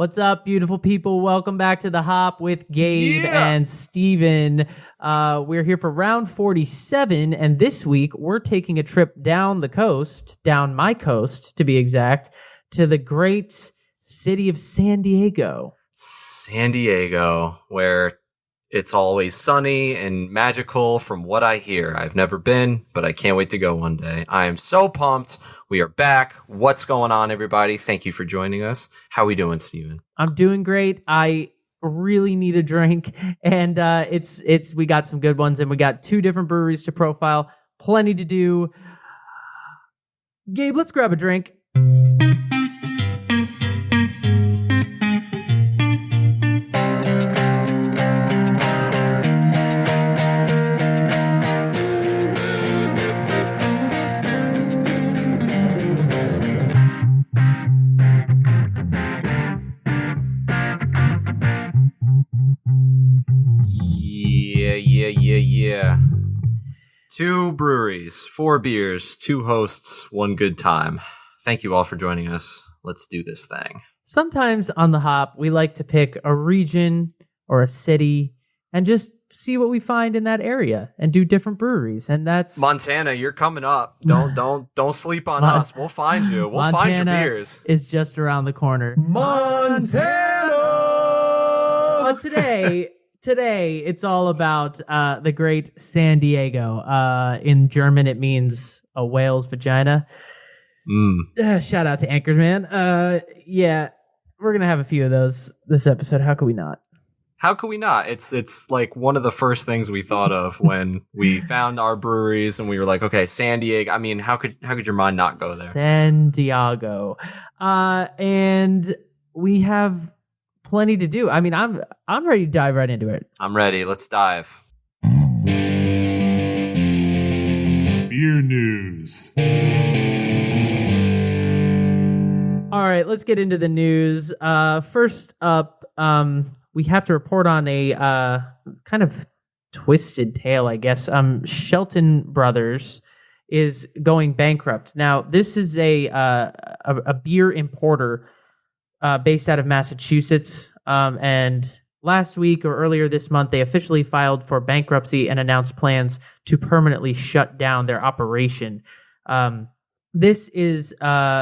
What's up, beautiful people? Welcome back to The Hop with Gabe and Steven. We're here for round 47, and this week we're taking a trip down the coast, down my coast to be exact, to the great city of San Diego. San Diego, where it's always sunny and magical from what I hear. I've never been, but I can't wait to go one day. I am so pumped. We are back. What's going on, everybody? Thank you for joining us. How we doing, Steven? I'm doing great. I really need a drink, and we got some good ones, and we got 2 different breweries to profile. Plenty to do. Gabe, let's grab a drink. Yeah. 2 breweries, 4 beers, 2 hosts, 1 good time. Thank you all for joining us. Let's do this thing. Sometimes on The Hop, we like to pick a region or a city and just see what we find in that area and do different breweries. And that's Montana. You're coming up. Don't sleep on us. We'll find you. We'll find your beers. Is just around the corner. Montana. But Today, it's all about the great San Diego. In German, it means a whale's vagina. Shout out to Anchorman. Yeah, we're going to have a few of those this episode. How could we not? How could we not? It's like one of the first things we thought of when we found our breweries and we were like, okay, San Diego. I mean, how could your mind not go there? San Diego. And we have plenty to do. I mean, I'm ready to dive right into it. I'm ready. Let's dive. Beer news. All right, let's get into the news. First up, we have to report on a kind of twisted tale, I guess. Shelton Brothers is going bankrupt. Now, this is a beer importer based out of Massachusetts, and last week or earlier this month, they officially filed for bankruptcy and announced plans to permanently shut down their operation. This is an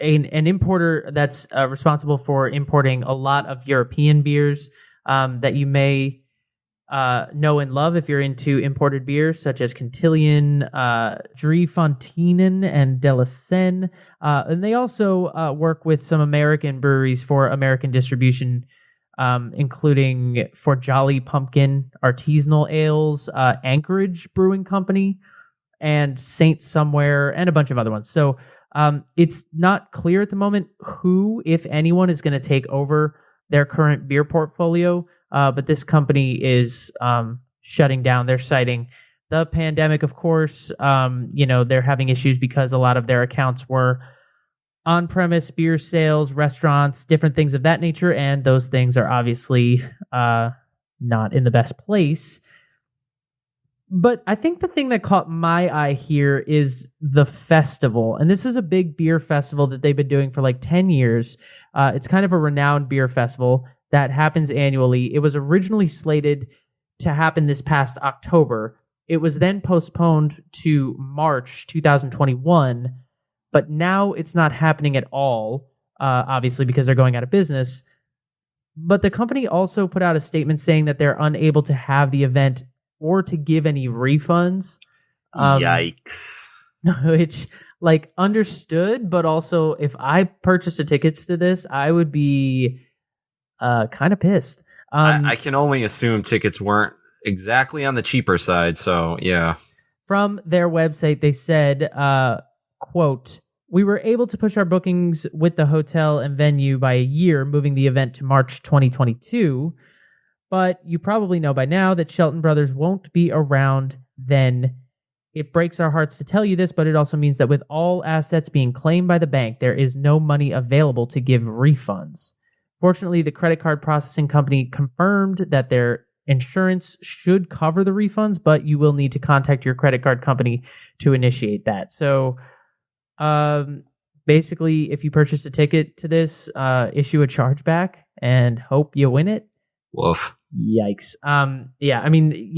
importer that's responsible for importing a lot of European beers that you may know and love if you're into imported beers, such as Cantillon, Driefonteinen, and De La Seine. And they also work with some American breweries for American distribution, including for Jolly Pumpkin Artisanal Ales, Anchorage Brewing Company, and Saint Somewhere, and a bunch of other ones. So it's not clear at the moment who, if anyone, is going to take over their current beer portfolio. But this company is shutting down. They're citing the pandemic, of course. They're having issues because a lot of their accounts were on-premise beer sales, restaurants, different things of that nature, and those things are obviously not in the best place. But I think the thing that caught my eye here is the festival. And this is a big beer festival that they've been doing for like 10 years. It's kind of a renowned beer festival that happens annually. It was originally slated to happen this past October. It was then postponed to March 2021, but now it's not happening at all, obviously because they're going out of business. But the company also put out a statement saying that they're unable to have the event or to give any refunds. Yikes. Which, like, understood, but also if I purchased the tickets to this, I would be kind of pissed. I can only assume tickets weren't exactly on the cheaper side, so yeah. From their website, they said, quote, "We were able to push our bookings with the hotel and venue by a year, moving the event to March 2022. But you probably know by now that Shelton Brothers won't be around then. It breaks our hearts to tell you this, but it also means that with all assets being claimed by the bank, there is no money available to give refunds. Fortunately, the credit card processing company confirmed that their insurance should cover the refunds, but you will need to contact your credit card company to initiate that." So basically, if you purchase a ticket to this, issue a chargeback and hope you win it. Woof. Yikes. Yeah, I mean,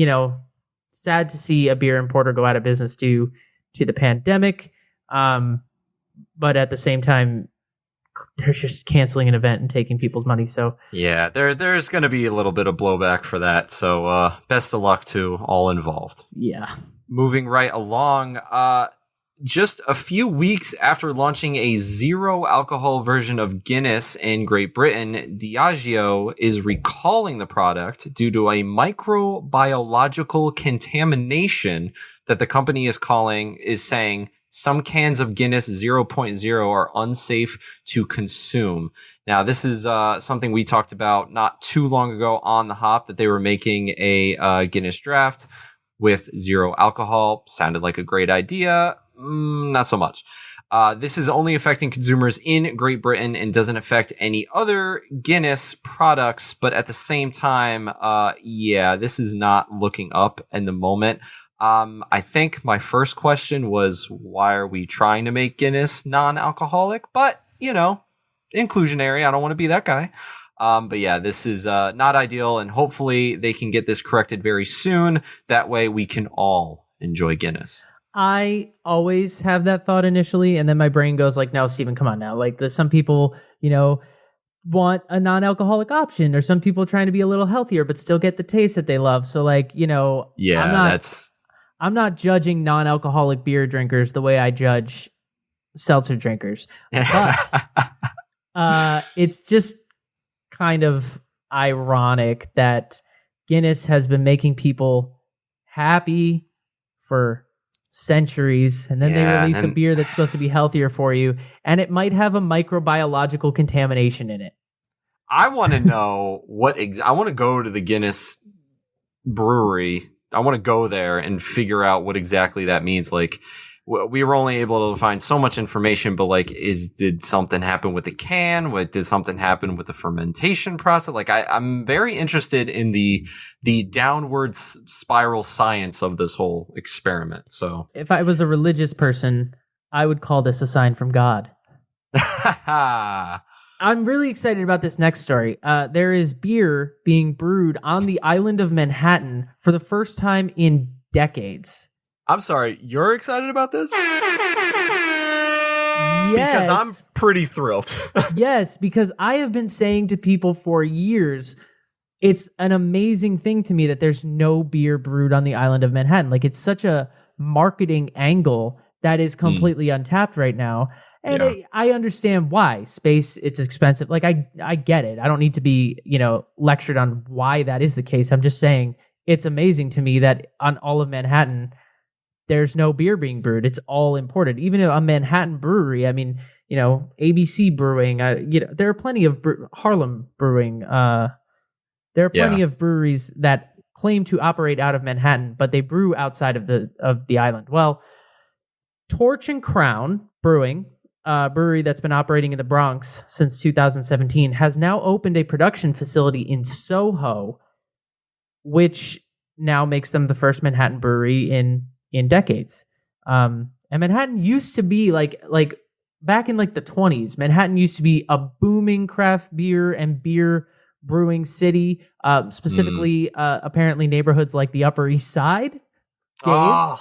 sad to see a beer importer go out of business due to the pandemic. But at the same time, they're just canceling an event and taking people's money. So yeah, there's going to be a little bit of blowback for that. So best of luck to all involved. Yeah. Moving right along, just a few weeks after launching a zero alcohol version of Guinness in Great Britain, Diageo is recalling the product due to a microbiological contamination that the company is saying some cans of Guinness 0.0 are unsafe to consume. Now, this is something we talked about not too long ago on The Hop, that they were making a Guinness draft with zero alcohol. Sounded like a great idea. Not so much. This is only affecting consumers in Great Britain and doesn't affect any other Guinness products. But at the same time, this is not looking up in the moment. I think my first question was, why are we trying to make Guinness non-alcoholic? But, inclusionary. I don't want to be that guy. But yeah, this is not ideal, and hopefully they can get this corrected very soon. That way we can all enjoy Guinness. I always have that thought initially, and then my brain goes like, no, Steven, come on now. Like, there's some people, want a non-alcoholic option, or some people trying to be a little healthier but still get the taste that they love. So like, I'm not judging non-alcoholic beer drinkers the way I judge seltzer drinkers. But it's just kind of ironic that Guinness has been making people happy for centuries, and then they release a beer that's supposed to be healthier for you, and it might have a microbiological contamination in it. I want to know I want to go to the Guinness brewery. I want to go there and figure out what exactly that means. Like, we were only able to find so much information, but like, did something happen with the can? Did something happen with the fermentation process? Like, I'm very interested in the downward spiral science of this whole experiment. So if I was a religious person, I would call this a sign from God. I'm really excited about this next story. There is beer being brewed on the island of Manhattan for the first time in decades. I'm sorry, you're excited about this? Yes. Because I'm pretty thrilled. Yes, because I have been saying to people for years, it's an amazing thing to me that there's no beer brewed on the island of Manhattan. Like, it's such a marketing angle that is completely untapped right now. And I understand why. Space, it's expensive. Like, I get it. I don't need to be, lectured on why that is the case. I'm just saying it's amazing to me that on all of Manhattan, there's no beer being brewed. It's all imported. Even a Manhattan brewery, I mean, ABC Brewing, there are plenty of Harlem Brewing. There are plenty of breweries that claim to operate out of Manhattan, but they brew outside of the island. Well, Torch and Crown Brewing, brewery that's been operating in the Bronx since 2017, has now opened a production facility in Soho, which now makes them the first Manhattan brewery in decades. And Manhattan used to be like back in like the 20s, Manhattan used to be a booming craft beer and beer brewing city, specifically apparently neighborhoods like the Upper East Side. Gabe?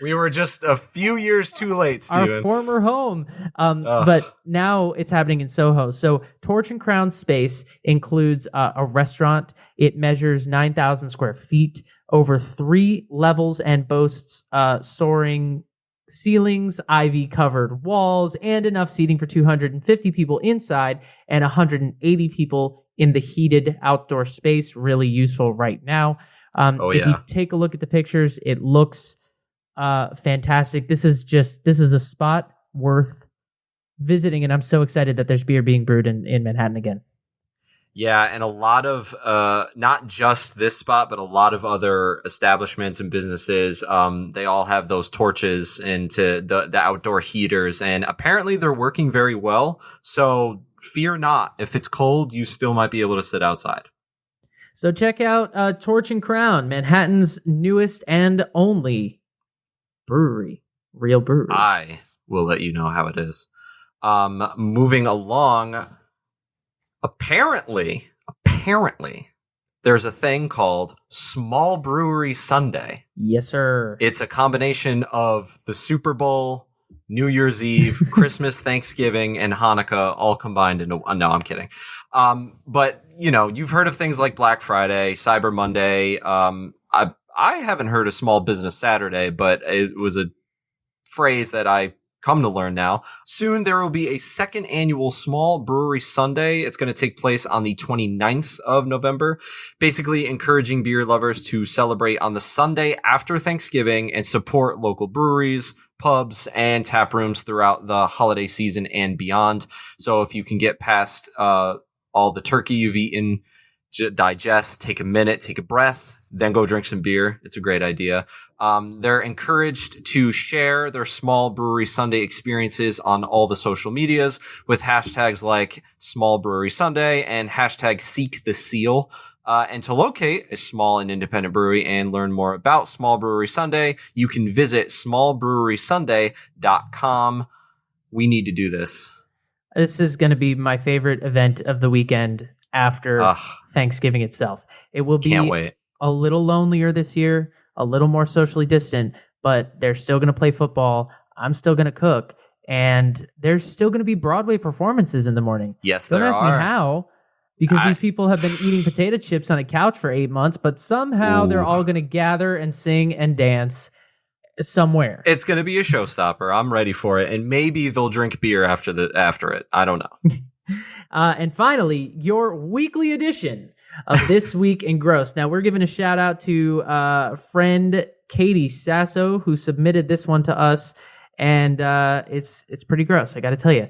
We were just a few years too late, Steven. Our former home. But now it's happening in Soho. So Torch and Crown space includes a restaurant. It measures 9,000 square feet over 3 levels and boasts soaring ceilings, ivy-covered walls, and enough seating for 250 people inside and 180 people in the heated outdoor space. Really useful right now. If you take a look at the pictures, it looks fantastic. This is a spot worth visiting, and I'm so excited that there's beer being brewed in Manhattan again. Yeah, and a lot of not just this spot, but a lot of other establishments and businesses, they all have those torches into the outdoor heaters, and apparently they're working very well. So fear not. If it's cold, you still might be able to sit outside. So check out Torch and Crown, Manhattan's newest and only brewery, real brewery. I will let you know how it is. Moving along, apparently, there's a thing called Small Brewery Sunday. Yes, sir. It's a combination of the Super Bowl, New Year's Eve, Christmas, Thanksgiving, and Hanukkah all combined into no, I'm kidding. But you've heard of things like Black Friday, Cyber Monday. I haven't heard of Small Business Saturday, but it was a phrase that I come to learn now. Soon there will be a second annual Small Brewery Sunday. It's going to take place on the 29th of November, basically encouraging beer lovers to celebrate on the Sunday after Thanksgiving and support local breweries, pubs, and tap rooms throughout the holiday season and beyond. So if you can get past all the turkey you've eaten, digest, take a minute, take a breath, then go drink some beer. It's a great idea. They're encouraged to share their Small Brewery Sunday experiences on all the social medias with hashtags like Small Brewery Sunday and hashtag Seek the Seal. And to locate a small and independent brewery and learn more about Small Brewery Sunday, you can visit smallbrewerysunday.com. We need to do this. This is going to be my favorite event of the weekend after Thanksgiving itself. It will be Can't wait. A little lonelier this year, a little more socially distant, but they're still going to play football. I'm still going to cook, and there's still going to be Broadway performances in the morning. Yes, Don't there ask are. me how, because these people have been eating potato chips on a couch for 8 months, but somehow they're all going to gather and sing and dance somewhere. It's going to be a showstopper. I'm ready for it, and maybe they'll drink beer after it. I don't know. And finally, your weekly edition of This Week in Gross. Now, we're giving a shout out to friend Katie Sasso, who submitted this one to us, and it's pretty gross, I got to tell you.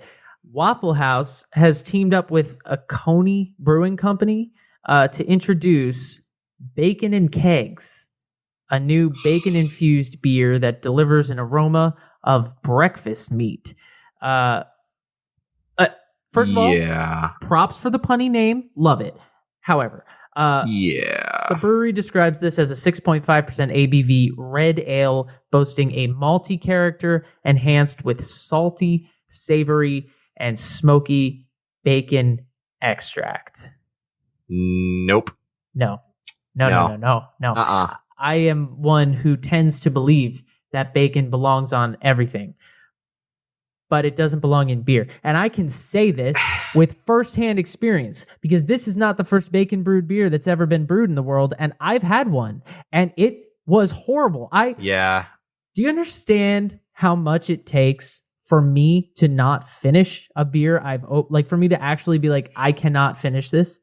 Waffle House has teamed up with a Coney Brewing Company to introduce Bacon and Kegs, a new bacon-infused beer that delivers an aroma of breakfast meat. First of all, props for the punny name. Love it. However, the brewery describes this as a 6.5% ABV red ale boasting a malty character enhanced with salty, savory, and smoky bacon extract. Nope. No. I am one who tends to believe that bacon belongs on everything, but it doesn't belong in beer. And I can say this with firsthand experience because this is not the first bacon brewed beer that's ever been brewed in the world. And I've had one and it was horrible. Do you understand how much it takes for me to not finish a beer for me to actually be like, I cannot finish this?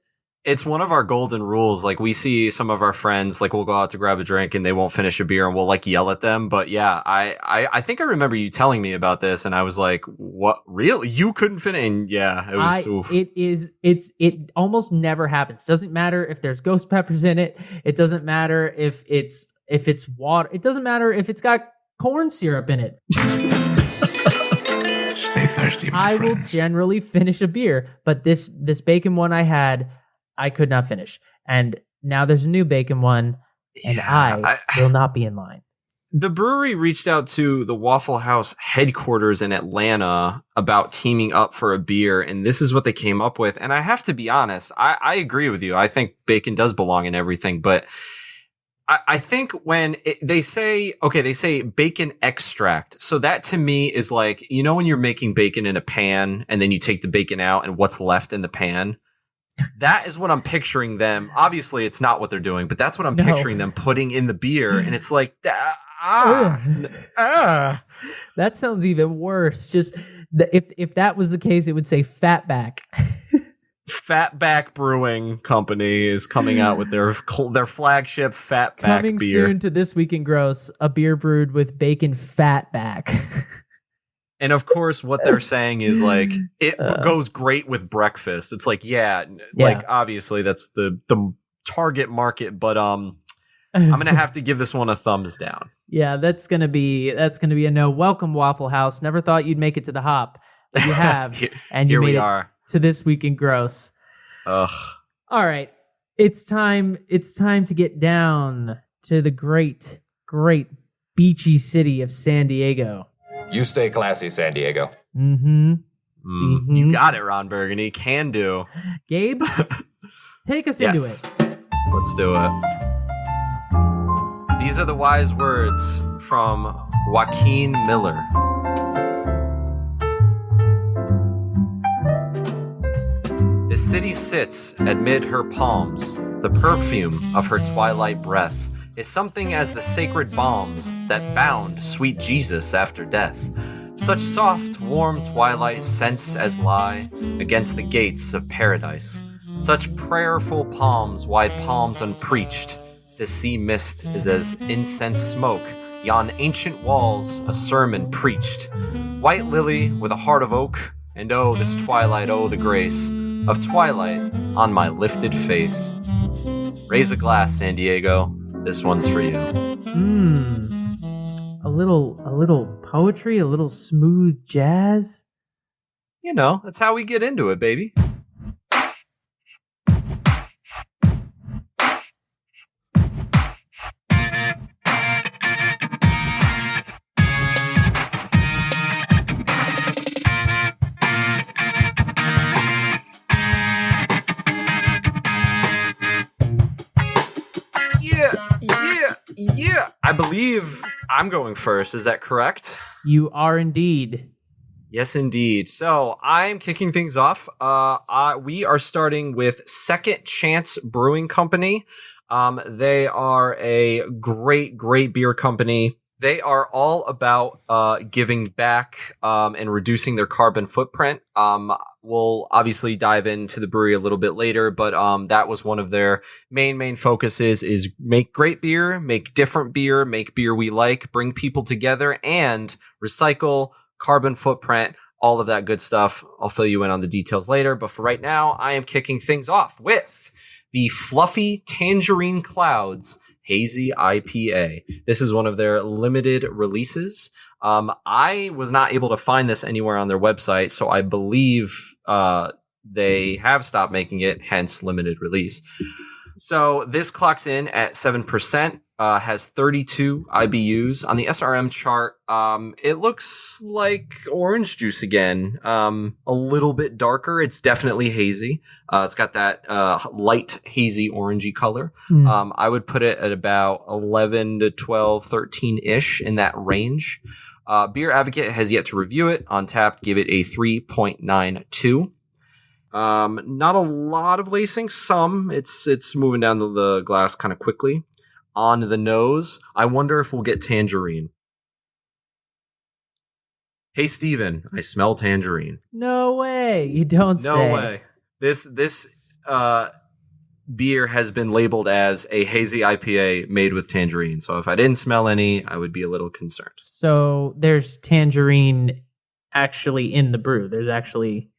It's one of our golden rules. Like, we see some of our friends, like, we'll go out to grab a drink and they won't finish a beer and we'll, like, yell at them. But yeah, I think I remember you telling me about this and I was like, what? Really? You couldn't finish? And yeah, it was, it almost never happens. Doesn't matter if there's ghost peppers in it. It doesn't matter if it's water. It doesn't matter if it's got corn syrup in it. Stay thirsty, my friends. Will generally finish a beer, but this bacon one I had, I could not finish. And now there's a new bacon one, and I will not be in line. The brewery reached out to the Waffle House headquarters in Atlanta about teaming up for a beer, and this is what they came up with. And I have to be honest, I agree with you. I think bacon does belong in everything, but I think when they say bacon extract. So that to me is like, when you're making bacon in a pan and then you take the bacon out and what's left in the pan. That is what I'm picturing them. Obviously, it's not what they're doing, but that's what I'm picturing them putting in the beer. And it's like, That sounds even worse. Just if that was the case, it would say Fatback. Fatback Brewing Company is coming out with their flagship Fatback coming beer. Soon to This Week in Gross, a beer brewed with bacon fatback. And of course, what they're saying is like, it goes great with breakfast. It's like, like obviously that's the target market, but I'm going to have to give this one a thumbs down. Yeah, that's going to be a no. Welcome, Waffle House. Never thought you'd make it to the hop, but you have. And you made it to This Week in Gross. Ugh. All right. It's time to get down to the great, great beachy city of San Diego. You stay classy, San Diego. Mm-hmm. You got it, Ron Burgundy. Can do. Gabe, take us into it. Let's do it. These are the wise words from Joaquin Miller. The city sits amid her palms. The perfume of her twilight breath is something as the sacred balms that bound sweet Jesus after death. Such soft, warm twilight scents as lie against the gates of paradise. Such prayerful palms, wide palms unpreached. The sea mist is as incense smoke. Yon ancient walls a sermon preached. White lily with a heart of oak. And oh, this twilight, oh, the grace of twilight on my lifted face. Raise a glass, San Diego. This one's for you. A little poetry, a little smooth jazz. You know, that's how we get into it, baby. Yeah. I believe I'm going first. Is that correct? You are indeed. Yes, indeed. So I'm kicking things off. We are starting with Second Chance Brewing Company. They are a great beer company. They are all about giving back and reducing their carbon footprint. We'll obviously dive into the brewery a little bit later, but that was one of their main focuses is make great beer, make different beer, make beer we like, bring people together, and recycle, carbon footprint, all of that good stuff. I'll fill you in on the details later, but for right now, I am kicking things off with the Fluffy Tangerine Clouds Hazy IPA. This is one of their limited releases. I was not able to find this anywhere on their website, so I believe they have stopped making it, hence limited release. So this clocks in at 7%, has 32 IBUs. On the SRM chart, it looks like orange juice again, a little bit darker. It's definitely hazy. It's got that light hazy orangey color. I would put it at about 11 to 12, 13-ish in that range. Beer Advocate has yet to review it. On Tap, give it a 3.92. Not a lot of lacing, some. It's moving down the glass kind of quickly. On the nose, I wonder if we'll get tangerine. Hey, Steven, I smell tangerine. No way. You don't say. No way. This beer has been labeled as a hazy IPA made with tangerine. So if I didn't smell any, I would be a little concerned. So there's tangerine actually in the brew. There's actually...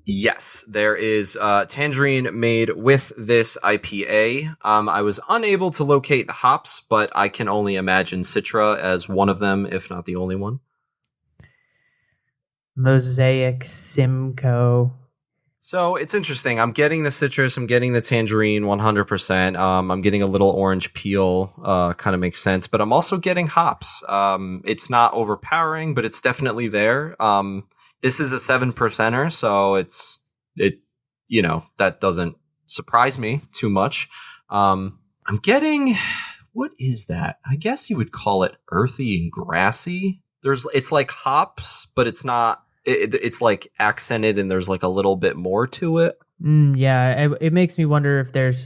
Yes, there is tangerine made with this IPA. I was unable to locate the hops, but I can only imagine Citra as one of them, if not the only one. Mosaic, Simcoe. So it's interesting. I'm getting the citrus. I'm getting the tangerine 100%. I'm getting a little orange peel. Kind of makes sense. But I'm also getting hops. It's not overpowering, but it's definitely there. This is a 7%er, so that doesn't surprise me too much. I'm getting, what is that? I guess you would call it earthy and grassy. It's like hops, but it's not, it's like accented and there's like a little bit more to it. Yeah, it makes me wonder if there's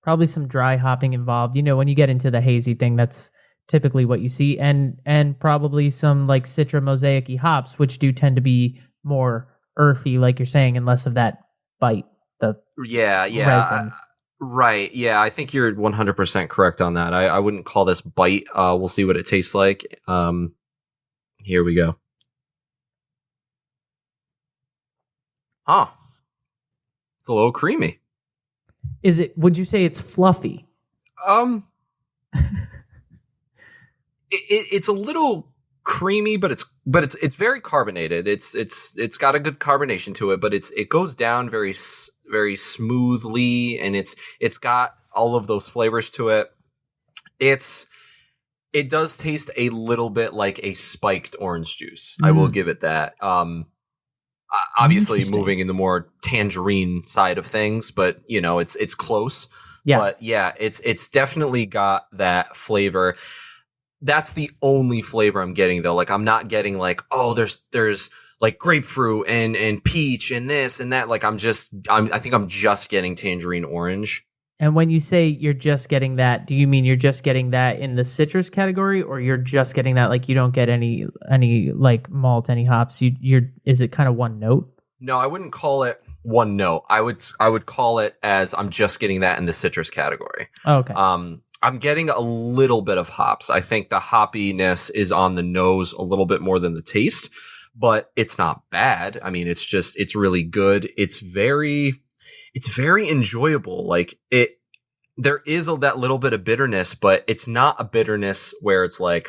probably some dry hopping involved. You know, when you get into the hazy thing, that's typically what you see, and probably some like Citra mosaic-y hops, which do tend to be more earthy, like you're saying, and less of that bite. Resin. Right. Yeah, I think you're 100% correct on that. I wouldn't call this bite. We'll see what it tastes like. Here we go. Huh. It's a little creamy. Is it? Would you say it's fluffy? It's a little creamy, but it's very carbonated. It's got a good carbonation to it, but it goes down very smoothly, and it's got all of those flavors to it. It does taste a little bit like a spiked orange juice. I will give it that. Obviously Interesting. moving in the more tangerine side of things, but it's close. Yeah. But yeah, it's definitely got that flavor. That's the only flavor I'm getting though. Like I'm not getting like, oh, there's like grapefruit and peach and this and that. Like I think I'm just getting tangerine orange. And when you say you're just getting that, do you mean you're just getting that in the citrus category, or you're just getting that like you don't get any like malt, any hops? Is it kind of one note? No, I wouldn't call it one note. I would call it as I'm just getting that in the citrus category. Oh, okay. I'm getting a little bit of hops. I think the hoppiness is on the nose a little bit more than the taste, but it's not bad. I mean, it's really good. It's very enjoyable. Like there is that little bit of bitterness, but it's not a bitterness where it's like,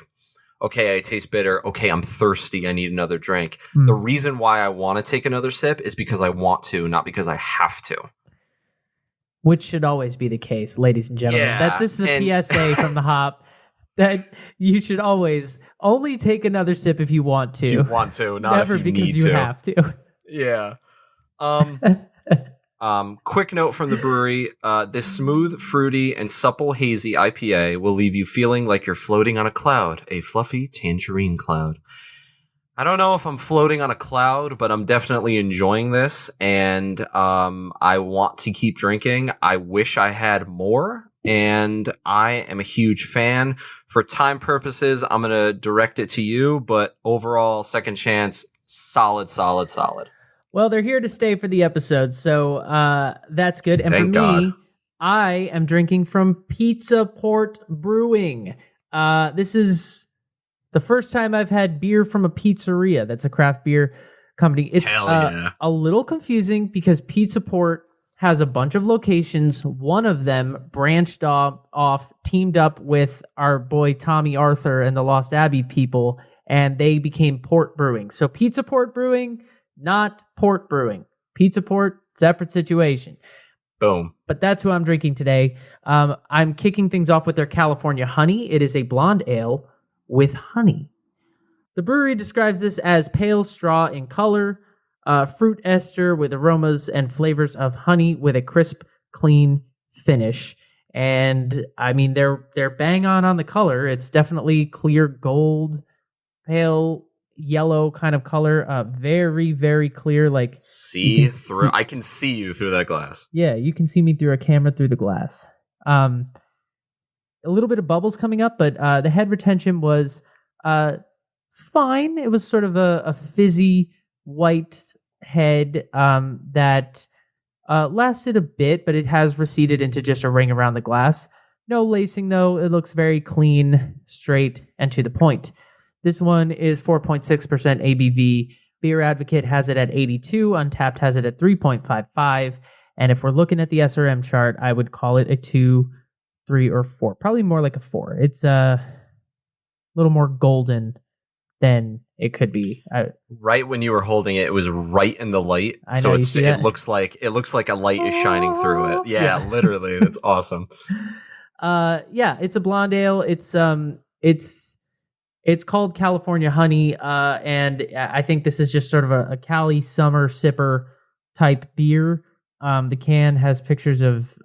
okay, I taste bitter. Okay, I'm thirsty. I need another drink. The reason why I want to take another sip is because I want to, not because I have to. Which should always be the case, ladies and gentlemen. Yeah, This is a PSA from the hop that you should always only take another sip if you want to. If you want to, not never if you because need you to. have to. Yeah. Quick note from the brewery. This smooth, fruity, and supple hazy IPA will leave you feeling like you're floating on a cloud, a fluffy tangerine cloud. I don't know if I'm floating on a cloud, but I'm definitely enjoying this, and I want to keep drinking. I wish I had more, and I am a huge fan. For time purposes, I'm going to direct it to you, but overall, second chance, solid. Well, they're here to stay for the episode, so that's good. And Thank for me, God. I am drinking from Pizza Port Brewing. This is the first time I've had beer from a pizzeria. That's a craft beer company. It's Hell yeah. a little confusing because Pizza Port has a bunch of locations. One of them branched off, teamed up with our boy Tommy Arthur and the Lost Abbey people, and they became Port Brewing. So Pizza Port Brewing, not Port Brewing. Pizza Port, separate situation. Boom. But that's who I'm drinking today. I'm kicking things off with their California Honey. It is a blonde ale with honey. The brewery describes this as pale straw in color, fruit ester with aromas and flavors of honey with a crisp, clean finish. And I mean, they're bang on the color. It's definitely clear gold, pale yellow kind of color. Very, very clear. Like See through. I can see you through that glass. Yeah, you can see me through a camera through the glass. A little bit of bubbles coming up, but the head retention was fine. It was sort of a fizzy white head that lasted a bit, but it has receded into just a ring around the glass. No lacing, though. It looks very clean, straight, and to the point. This one is 4.6% ABV. Beer Advocate has it at 82. Untapped has it at 3.55. And if we're looking at the SRM chart, I would call it a 2, 3, or 4. Probably more like a 4. It's a little more golden than it could be. Right when you were holding it, it was right in the light, I so know, it looks like a light is shining through it. Yeah, literally, that's awesome. Yeah, it's a blonde ale. It's called California Honey, and I think this is just sort of a Cali summer sipper type beer. The can has pictures of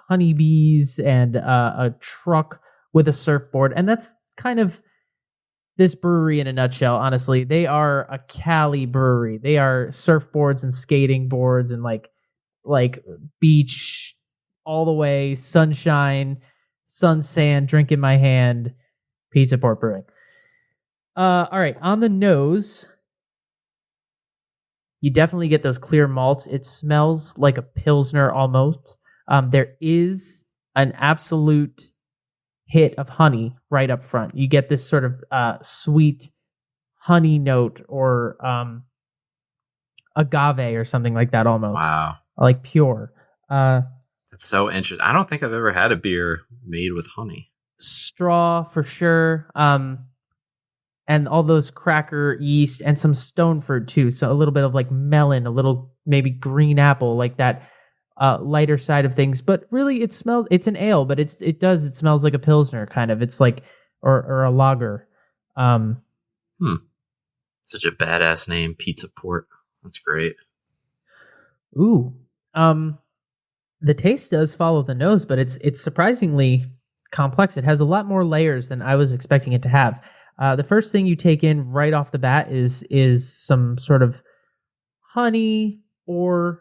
honeybees and a truck with a surfboard, and that's kind of this brewery in a nutshell. Honestly, they are a Cali brewery. They are surfboards and skating boards and like beach all the way, sunshine, sun sand, drink in my hand. Pizza Port Brewing. All right, on the nose, you definitely get those clear malts. It smells like a Pilsner almost. There is an absolute hit of honey right up front. You get this sort of sweet honey note or agave or something like that almost. Wow. Like pure. That's so interesting. I don't think I've ever had a beer made with honey. Straw for sure. And all those cracker yeast and some stone fruit too. So a little bit of like melon, a little maybe green apple, like that lighter side of things. But really it's an ale, but it smells like a Pilsner kind of. It's like, or a lager. Such a badass name, Pizza Port. That's great. Ooh. The taste does follow the nose, but it's surprisingly complex. It has a lot more layers than I was expecting it to have. The first thing you take in right off the bat is some sort of honey or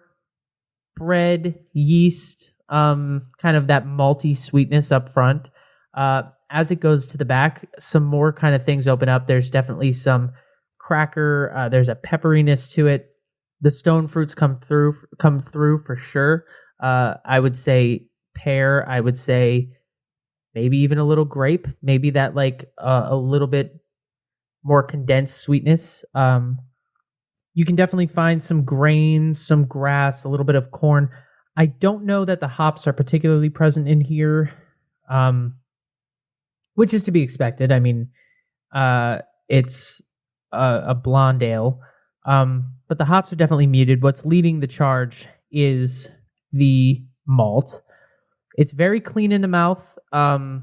bread, yeast, kind of that malty sweetness up front. As it goes to the back, some more kind of things open up. There's definitely some cracker. There's a pepperiness to it. The stone fruits come through for sure. I would say pear. I would say maybe even a little grape. Maybe that like a little bit more condensed sweetness. You can definitely find some grains, some grass, a little bit of corn. I don't know that the hops are particularly present in here, which is to be expected. I mean, it's a blonde ale, but the hops are definitely muted. What's leading the charge is the malt. It's very clean in the mouth. I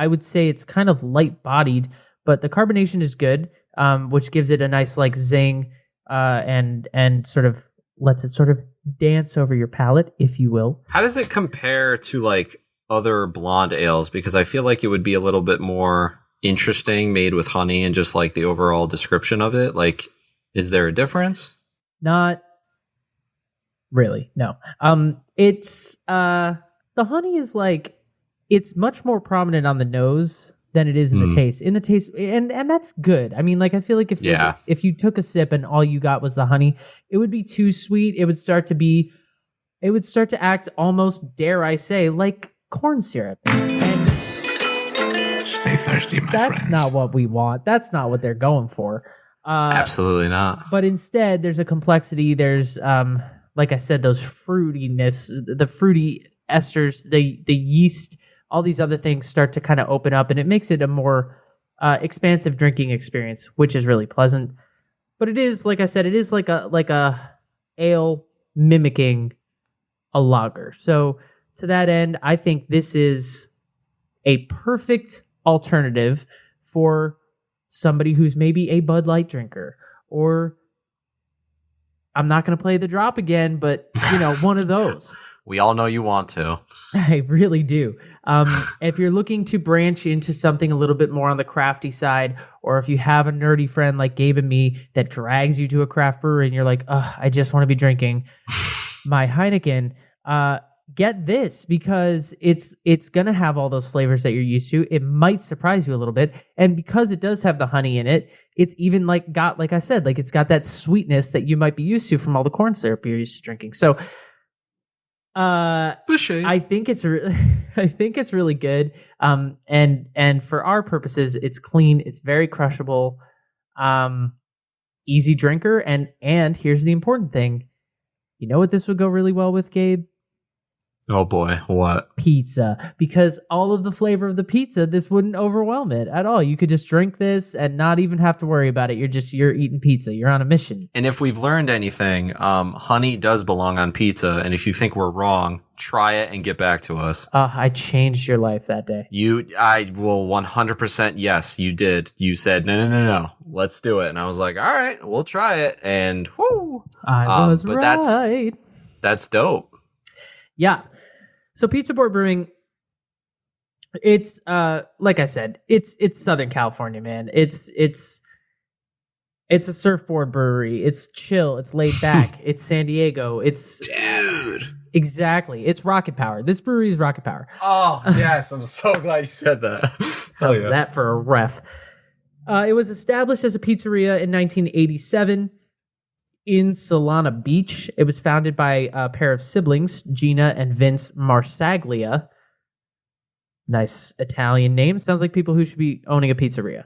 would say it's kind of light-bodied, but the carbonation is good, which gives it a nice like zing, and sort of lets it sort of dance over your palate, if you will. How does it compare to like other blonde ales? Because I feel like it would be a little bit more interesting made with honey and just like the overall description of it. Like, is there a difference? Not really, no. It's the honey is like, it's much more prominent on the nose than it is in the taste. In the taste, and that's good. I mean, like, I feel like if you took a sip and all you got was the honey, it would be too sweet. It would start to act almost, dare I say, like corn syrup. And Stay thirsty, my friend. that's not what we want. That's not what they're going for. Absolutely not. But instead, there's a complexity. There's, like I said, those fruitiness, the fruity esters, the yeast, all these other things start to kind of open up, and it makes it a more expansive drinking experience, which is really pleasant. But it is, like I said, it is like a ale mimicking a lager. So to that end, I think this is a perfect alternative for somebody who's maybe a Bud Light drinker, or I'm not going to play the drop again, but one of those. We all know you want to. I really do. If you're looking to branch into something a little bit more on the crafty side, or if you have a nerdy friend like Gabe and me that drags you to a craft brewery and you're like, I just want to be drinking my Heineken, get this, because it's going to have all those flavors that you're used to. It might surprise you a little bit. And because it does have the honey in it, it's even like I said, like it's got that sweetness that you might be used to from all the corn syrup you're used to drinking. So I think it's really good. And for our purposes, it's clean. It's very crushable, easy drinker. And here's the important thing. You know what this would go really well with, Gabe? Oh boy, what? Pizza. Because all of the flavor of the pizza, this wouldn't overwhelm it at all. You could just drink this and not even have to worry about it. You're eating pizza. You're on a mission. And if we've learned anything, honey does belong on pizza. And if you think we're wrong, try it and get back to us. I changed your life that day. I will 100%. Yes, you did. You said, no. Let's do it. And I was like, all right, we'll try it. And whoo. I was right. That's dope. Yeah. So Pizza Port Brewing, it's like I said, it's Southern California, man. It's a surfboard brewery. It's chill. It's laid back. It's San Diego. Dude. Exactly. It's rocket power. This brewery is rocket power. Oh yes, I'm so glad you said that. How's that for a ref? It was established as a pizzeria in 1987. In Solana Beach. It was founded by a pair of siblings, Gina and Vince Marsaglia. Nice Italian name. Sounds like people who should be owning a pizzeria.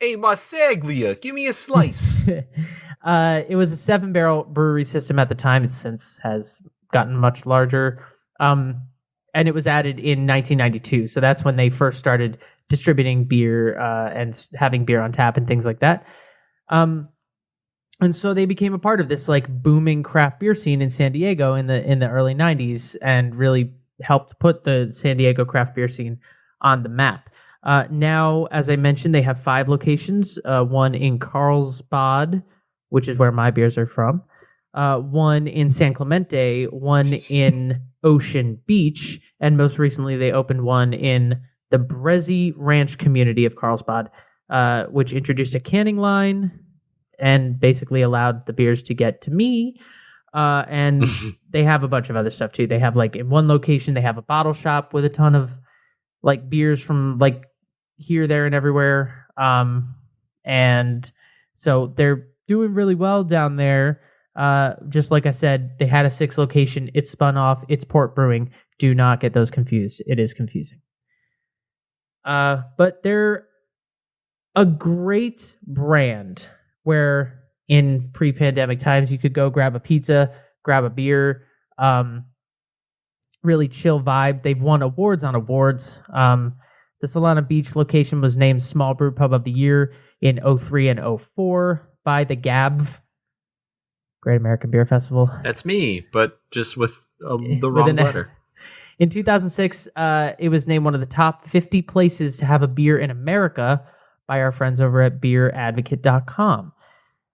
Hey, Marsaglia, give me a slice. It was a 7-barrel brewery system at the time. It since has gotten much larger. And it was added in 1992. So that's when they first started distributing beer and having beer on tap and things like that. And so they became a part of this like booming craft beer scene in San Diego in the early 90s and really helped put the San Diego craft beer scene on the map. Now, as I mentioned, they have 5 locations, one in Carlsbad, which is where my beers are from. One in San Clemente, one in Ocean Beach, and most recently they opened one in the Brezzi Ranch community of Carlsbad, which introduced a canning line and basically allowed the beers to get to me. And they have a bunch of other stuff too. They have in one location, they have a bottle shop with a ton of beers from here, there, and everywhere. And so they're doing really well down there. Just like I said, they had a 6 location. It spun off. It's Port Brewing. Do not get those confused. It is confusing. But they're a great brand where in pre-pandemic times you could go grab a pizza, grab a beer, really chill vibe. They've won awards on awards. The Solana Beach location was named Small Brew Pub of the Year in 03 and 04 by the GABF, Great American Beer Festival. That's me, but just with the wrong letter. In 2006, it was named one of the top 50 places to have a beer in America by our friends over at beeradvocate.com.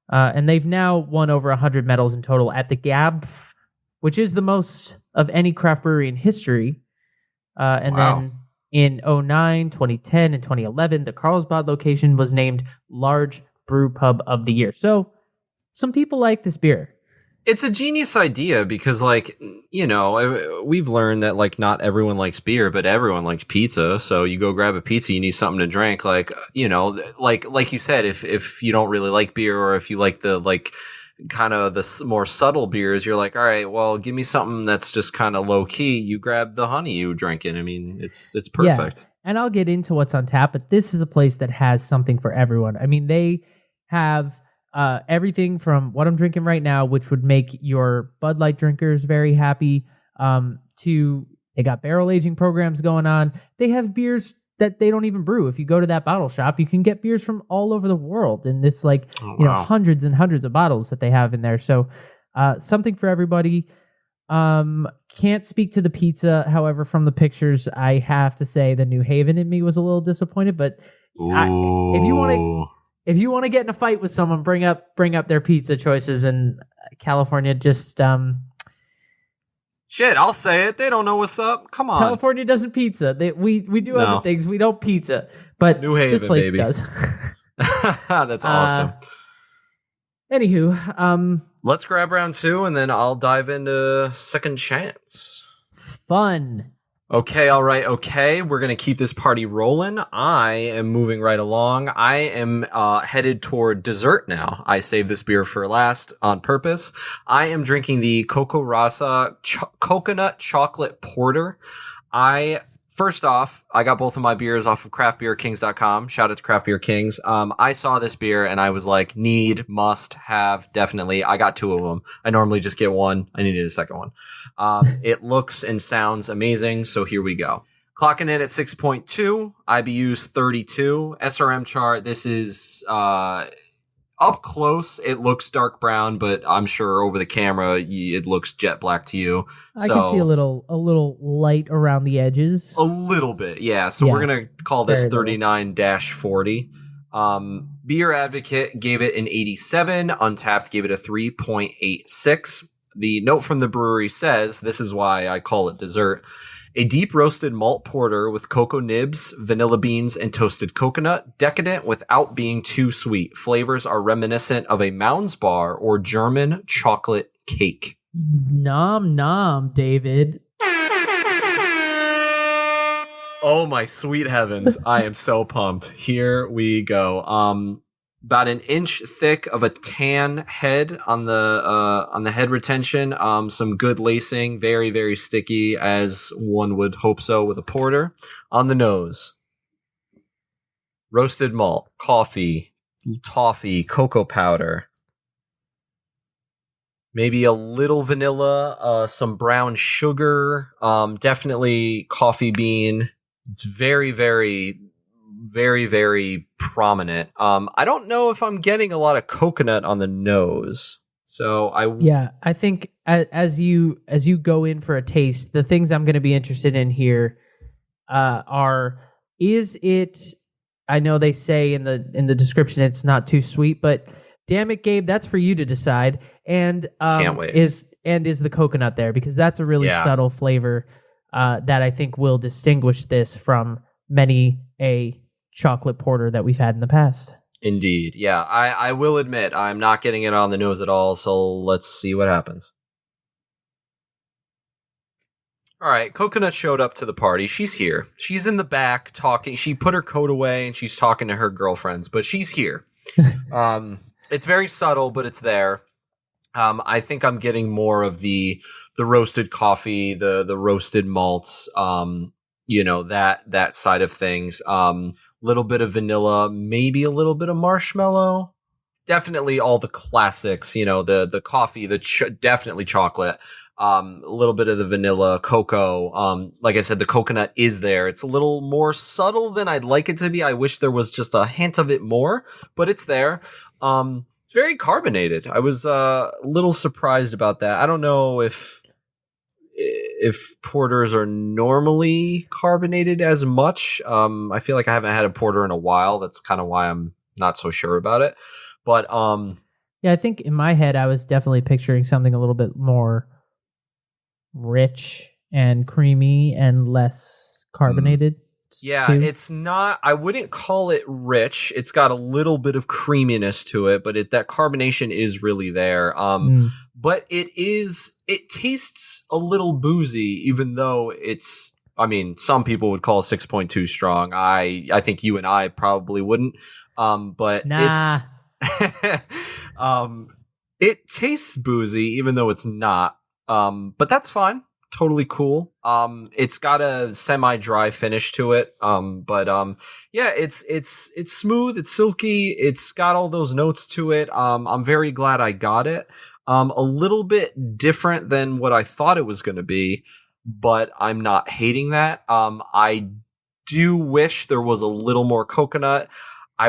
And they've now won over 100 medals in total at the GABF, which is the most of any craft brewery in history. And then in 09, 2010, and 2011, the Carlsbad location was named Large Brew Pub of the Year. So some people like this beer. It's a genius idea because, we've learned that, not everyone likes beer, but everyone likes pizza. So you go grab a pizza, you need something to drink. Like you said, if you don't really like beer or if you like the, kind of the more subtle beers, you're like, all right, well, give me something that's just kind of low key. You grab the honey you drink it. I mean, it's perfect. Yeah. And I'll get into what's on tap, but this is a place that has something for everyone. I mean, they have everything from what I'm drinking right now, which would make your Bud Light drinkers very happy, to they got barrel aging programs going on. They have beers that they don't even brew. If you go to that bottle shop, you can get beers from all over the world in this hundreds and hundreds of bottles that they have in there. So something for everybody. Can't speak to the pizza. However, from the pictures, I have to say the New Haven in me was a little disappointed, but if you want to get in a fight with someone, bring up their pizza choices in California. Just shit, I'll say it. They don't know what's up. Come on, California doesn't pizza. We do other things. We don't pizza, but New Haven, this place baby. does. That's awesome. Anywho, let's grab round 2, and then I'll dive into Second Chance. Fun. Okay, all right, okay. We're going to keep this party rolling. I am moving right along. I am headed toward dessert now. I saved this beer for last on purpose. I am drinking the Coco Rasa Coconut Chocolate Porter. First off, I got both of my beers off of craftbeerkings.com. Shout out to Craft Beer Kings. I saw this beer and I was like, need, must, have, definitely. I got 2 of them. I normally just get one. I needed a second one. It looks and sounds amazing, so here we go. Clocking in at 6.2, IBU's 32, SRM chart. This is up close. It looks dark brown, but I'm sure over the camera it looks jet black to you. I can see a little light around the edges. A little bit, yeah. So we're gonna call this 39-40. Beer Advocate gave it an 87. Untapped gave it a 3.86. The note from the brewery says, this is why I call it dessert, a deep roasted malt porter with cocoa nibs, vanilla beans, and toasted coconut, decadent without being too sweet. Flavors are reminiscent of a Mounds bar or German chocolate cake. Nom nom, David. Oh my sweet heavens. I am so pumped. Here we go. About an inch thick of a tan head on the head retention. Some good lacing, very, very sticky, as one would hope so with a porter. On the nose, roasted malt, coffee, toffee, cocoa powder, maybe a little vanilla, some brown sugar, definitely coffee bean. It's very, very, very, very prominent. I don't know if I'm getting a lot of coconut on the nose. So I think as you go in for a taste, the things I'm going to be interested in here is it, I know they say in the description it's not too sweet, but damn it, Gabe, that's for you to decide. And Can't wait. Is the coconut there? Because that's a really subtle flavor that I think will distinguish this from many a chocolate porter that we've had in the past. Indeed. Yeah, I will admit I'm not getting it on the nose at all, so let's see what happens. All right, Coconut showed up to the party. She's here. She's in the back talking. She put her coat away and she's talking to her girlfriends, but she's here. It's very subtle, but it's there. I think I'm getting more of the roasted coffee, the roasted malts, that side of things. Little bit of vanilla, maybe a little bit of marshmallow. Definitely all the classics, the coffee, definitely chocolate. A little bit of the vanilla, cocoa. Like I said, the coconut is there. It's a little more subtle than I'd like it to be. I wish there was just a hint of it more, but it's there. It's very carbonated. I was a little surprised about that. I don't know if porters are normally carbonated as much. I feel like I haven't had a porter in a while. That's kind of why I'm not so sure about it. But yeah, I think in my head I was definitely picturing something a little bit more rich and creamy and less carbonated. Yeah, too. it's not, I wouldn't call it rich. It's got a little bit of creaminess to it, but that carbonation is really there. But it tastes a little boozy, even though some people would call 6.2 strong. I think you and I probably wouldn't. But nah. It tastes boozy, even though it's not. But that's fine. Totally cool. It's got a semi-dry finish to it. It's smooth. It's silky. It's got all those notes to it. I'm very glad I got it. A little bit different than what I thought it was going to be, but I'm not hating that. I do wish there was a little more coconut. I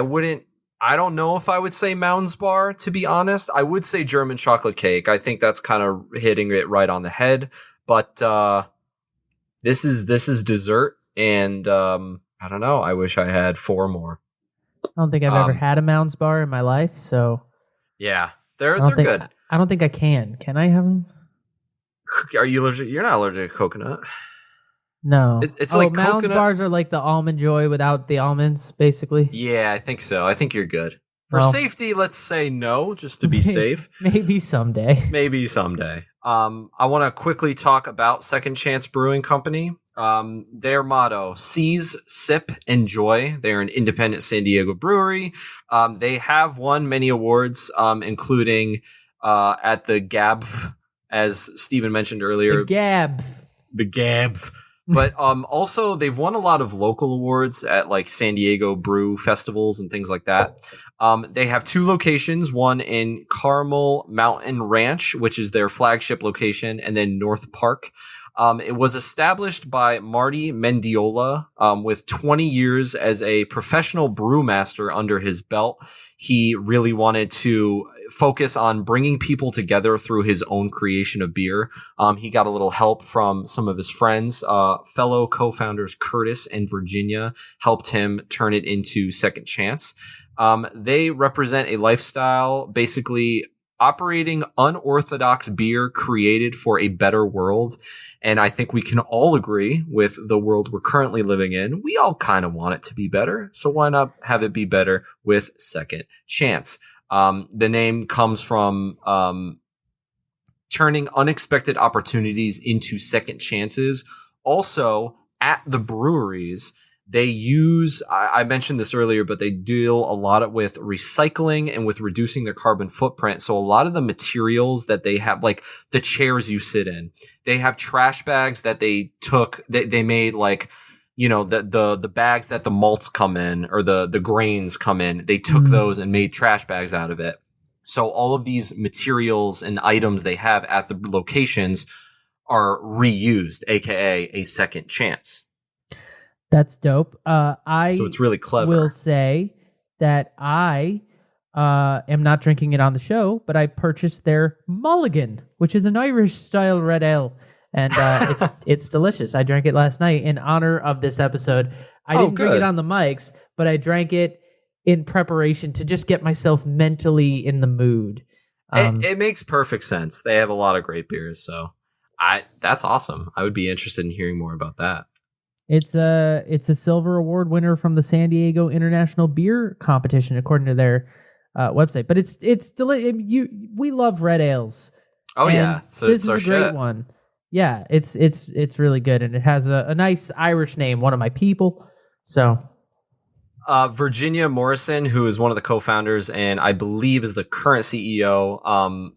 don't know if I would say Mounds Bar, to be honest. I would say German chocolate cake. I think that's kind of hitting it right on the head. But this is dessert, and I don't know. I wish I had 4 more. I don't think I've ever had a Mounds Bar in my life, so yeah, they're good. I don't think I can. Can I have them? Are you allergic? You're not allergic to coconut. No. It's like Mounds coconut Bars are like the Almond Joy without the almonds, basically. Yeah, I think so. I think you're good. For safety, let's say no, just to be safe. Maybe someday. I want to quickly talk about Second Chance Brewing Company. Their motto, Seize, Sip, Enjoy. They're an independent San Diego brewery. They have won many awards, including at the GABF, as Steven mentioned earlier. The GABF. But also, they've won a lot of local awards at like San Diego brew festivals and things like that. They have 2 locations, one in Carmel Mountain Ranch, which is their flagship location, and then North Park. It was established by Marty Mendiola with 20 years as a professional brewmaster under his belt. He really wanted to focus on bringing people together through his own creation of beer. He got a little help from some of his friends. Fellow co-founders Curtis and Virginia helped him turn it into Second Chance. They represent a lifestyle basically operating unorthodox beer created for a better world. And I think we can all agree with the world we're currently living in. We all kind of want it to be better. So why not have it be better with Second Chance? The name comes from turning unexpected opportunities into second chances. Also, at the breweries, they use, I mentioned this earlier, but they deal a lot with recycling and with reducing their carbon footprint. So a lot of the materials that they have, like the chairs you sit in, they have trash bags that they made like, the bags that the malts come in or the grains come in. They took those and made trash bags out of it. So all of these materials and items they have at the locations are reused, aka a second chance. That's dope. So it's really clever. Will say that I am not drinking it on the show, but I purchased their Mulligan, which is an Irish-style red ale, and it's delicious. I drank it last night in honor of this episode. I didn't drink it on the mics, but I drank it in preparation to just get myself mentally in the mood. It makes perfect sense. They have a lot of great beers, so that's awesome. I would be interested in hearing more about that. It's a silver award winner from the San Diego International Beer Competition, according to their website. But we love red ales. Oh yeah, so this is a great one. Yeah, it's really good, and it has a nice Irish name. One of my people. So, Virginia Morrison, who is one of the co-founders and I believe is the current CEO.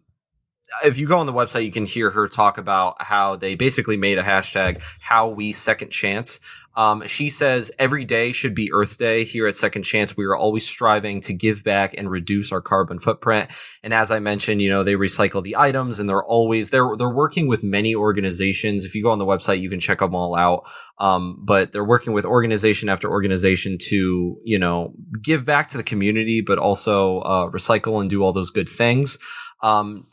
If you go on the website, you can hear her talk about how they basically made a hashtag, how we second chance. She says every day should be Earth Day. Here at Second Chance, we are always striving to give back and reduce our carbon footprint. And as I mentioned, they recycle the items, and they're working with many organizations. If you go on the website, you can check them all out. But they're working with organization after organization to, give back to the community, but also, recycle and do all those good things.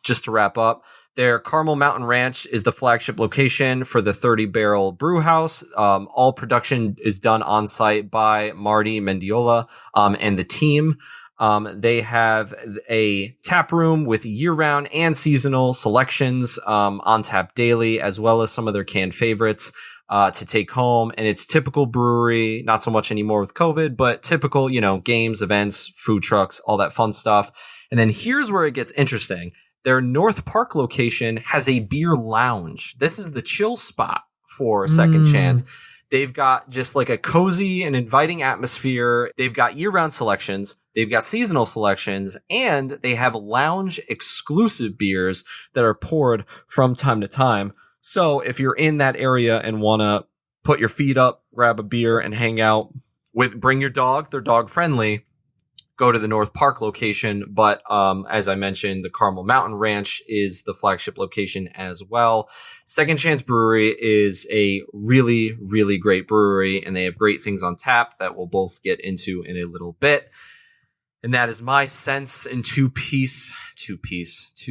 Just to wrap up, their Carmel Mountain Ranch is the flagship location for the 30-barrel brewhouse. All production is done on site by Marty Mendiola, and the team. They have a tap room with year-round and seasonal selections, on tap daily, as well as some of their canned favorites, to take home. And it's typical brewery, not so much anymore with COVID, but typical, games, events, food trucks, all that fun stuff. And then here's where it gets interesting. Their North Park location has a beer lounge. This is the chill spot for Second Chance. They've got just like a cozy and inviting atmosphere. They've got year-round selections. They've got seasonal selections, and they have lounge exclusive beers that are poured from time to time. So if you're in that area and want to put your feet up, grab a beer and hang out bring your dog, they're dog friendly. Go to the North Park location, but as I mentioned, the Carmel Mountain Ranch is the flagship location as well. Second Chance Brewery is a really, really great brewery, and they have great things on tap that we'll both get into in a little bit. And that is my sense in two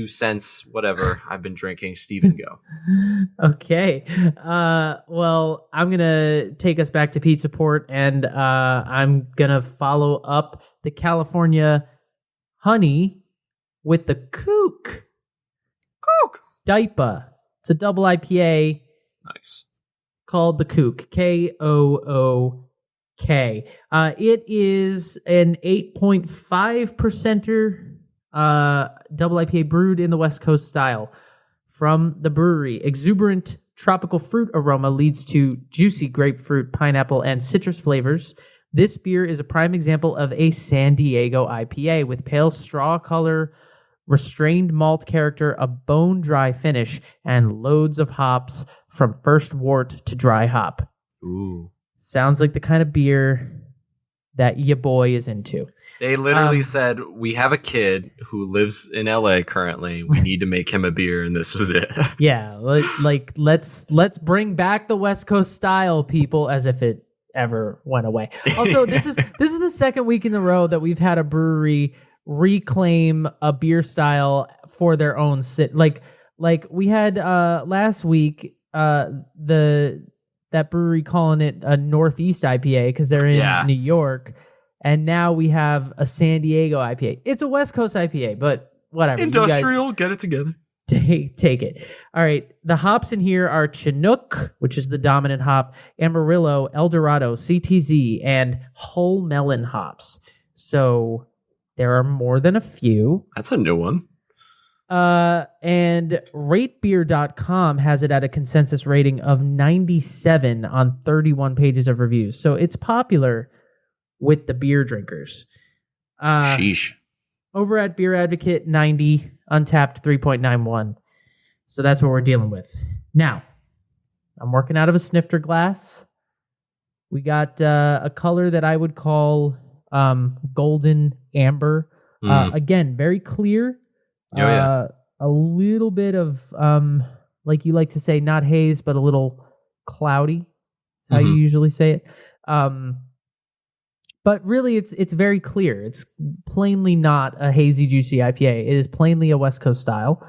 cents, whatever I've been drinking. Steven, go. Okay. Well, I'm going to take us back to Pizza Port, and I'm going to follow up the California honey with the KOOK. KOOK. DIPA. It's a double IPA. Nice. Called the KOOK. KOOK. It is an 8.5%er double IPA brewed in the West Coast style. From the brewery, exuberant tropical fruit aroma leads to juicy grapefruit, pineapple, and citrus flavors. This beer is a prime example of a San Diego IPA with pale straw color, restrained malt character, a bone-dry finish, and loads of hops from first wort to dry hop. Ooh. Sounds like the kind of beer that your boy is into. They literally said, we have a kid who lives in LA currently. We need to make him a beer, and this was it. Yeah, let's bring back the West Coast style, people, as if it ever went away. Also, this is the second week in a row that we've had a brewery reclaim a beer style for their own like we had last week that brewery calling it a Northeast IPA because they're in New York, and now we have a San Diego IPA. It's a West Coast IPA, but whatever. Industrial, get it together. Take it. All right. The hops in here are Chinook, which is the dominant hop, Amarillo, Eldorado, CTZ, and whole melon hops. So there are more than a few. That's a new one. And ratebeer.com has it at a consensus rating of 97 on 31 pages of reviews. So it's popular with the beer drinkers. Sheesh. Over at Beer Advocate, 90, Untapped 3.91. So that's what we're dealing with. Now, I'm working out of a snifter glass. We got a color that I would call golden amber. Again, very clear. A little bit of, like you like to say, not haze, but a little cloudy. How you usually say it. But really, it's very clear. It's plainly not a hazy, juicy IPA. It is plainly a West Coast style.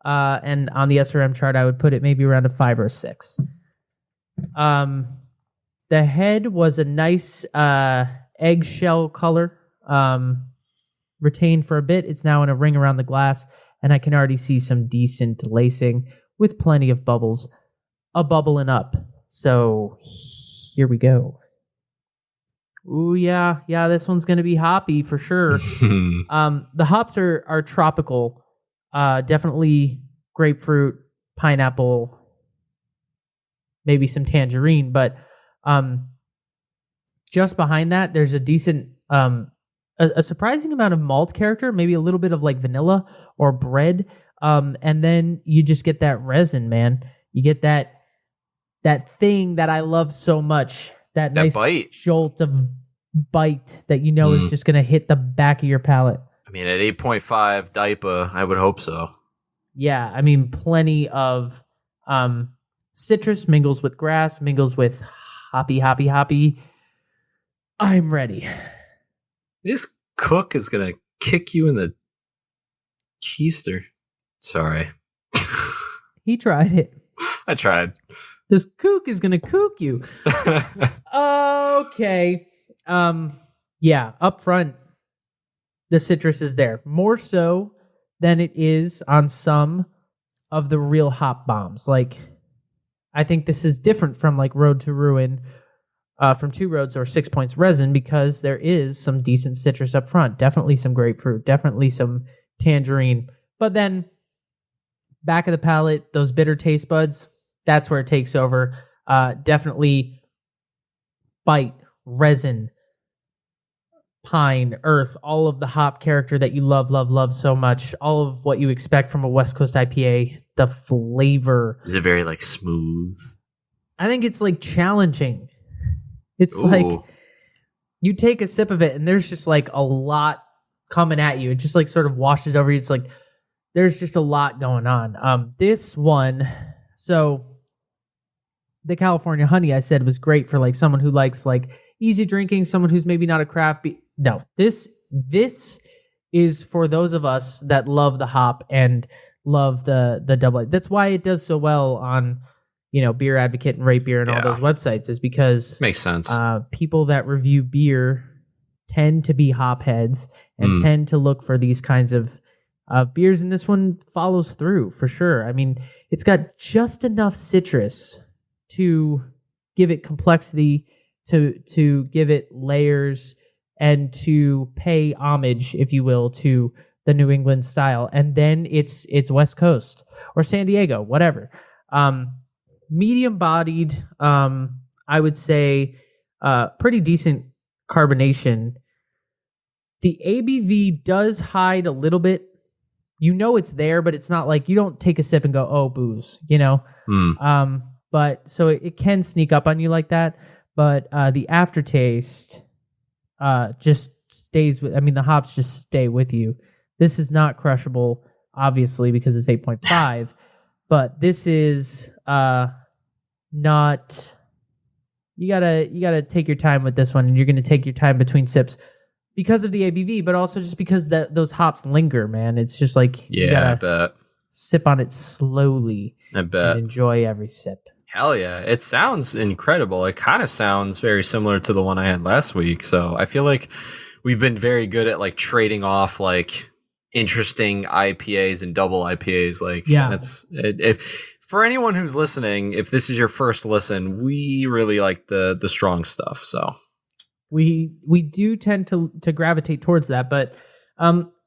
And on the SRM chart, I would put it maybe around a 5 or a 6. The head was a nice eggshell color. retained for a bit. It's now in a ring around the glass, and I can already see some decent lacing with plenty of bubbles, a bubbling up. So here we go. Ooh, yeah, this one's going to be hoppy for sure. The hops are tropical, definitely grapefruit, pineapple, maybe some tangerine, but just behind that, there's a decent, a surprising amount of malt character, maybe a little bit of like vanilla or bread, and then you just get that resin, man. You get that thing that I love so much, that nice bite. Jolt of bite that you know is just going to hit the back of your palate. I mean, at 8.5 DIPA, I would hope so. Yeah, I mean, plenty of citrus mingles with grass, mingles with hoppy. I'm ready. This KOOK is going to kick you in the keister. Sorry. He tried it. I tried. This KOOK is going to kook you. Okay. Yeah, up front, the citrus is there. More so than it is on some of the real hop bombs. Like, I think this is different from like Road to Ruin, from Two Roads or 6 Points Resin, because there is some decent citrus up front. Definitely some grapefruit, definitely some tangerine. But then back of the palate, those bitter taste buds, that's where it takes over. Definitely bite, resin, pine, earth, all of the hop character that you love so much. All of what you expect from a West Coast IPA. The flavor. Is it very like smooth? I think it's like challenging. It's like you take a sip of it and there's just like a lot coming at you. It just like sort of washes over you. It's like there's just a lot going on. This one, so the California honey I said was great for like someone who likes like easy drinking, someone who's maybe not a craft No, this is for those of us that love the hop and love the double. That's why it does so well on, Beer Advocate and Rate Beer and all those websites, is because makes sense. People that review beer tend to be hop heads and tend to look for these kinds of beers, and this one follows through for sure. I mean, it's got just enough citrus to give it complexity, to give it layers, and to pay homage, if you will, to the New England style. And then it's West Coast or San Diego, whatever. Medium bodied, I would say, pretty decent carbonation. The ABV does hide a little bit. It's there, but it's not like you don't take a sip and go, oh, booze, but so it can sneak up on you like that. But the aftertaste just stays with. I mean, the hops just stay with you. This is not crushable, obviously, because it's 8.5. But this is not. You gotta take your time with this one, and you're gonna take your time between sips because of the ABV, but also just because those hops linger, man. It's just like you gotta I bet. Sip on it slowly. I bet. And enjoy every sip. Hell yeah. It sounds incredible. It kind of sounds very similar to the one I had last week. So I feel like we've been very good at like trading off like interesting IPAs and double IPAs. Like, that's if for anyone who's listening, if this is your first listen, we really like the strong stuff. So we do tend to gravitate towards that, but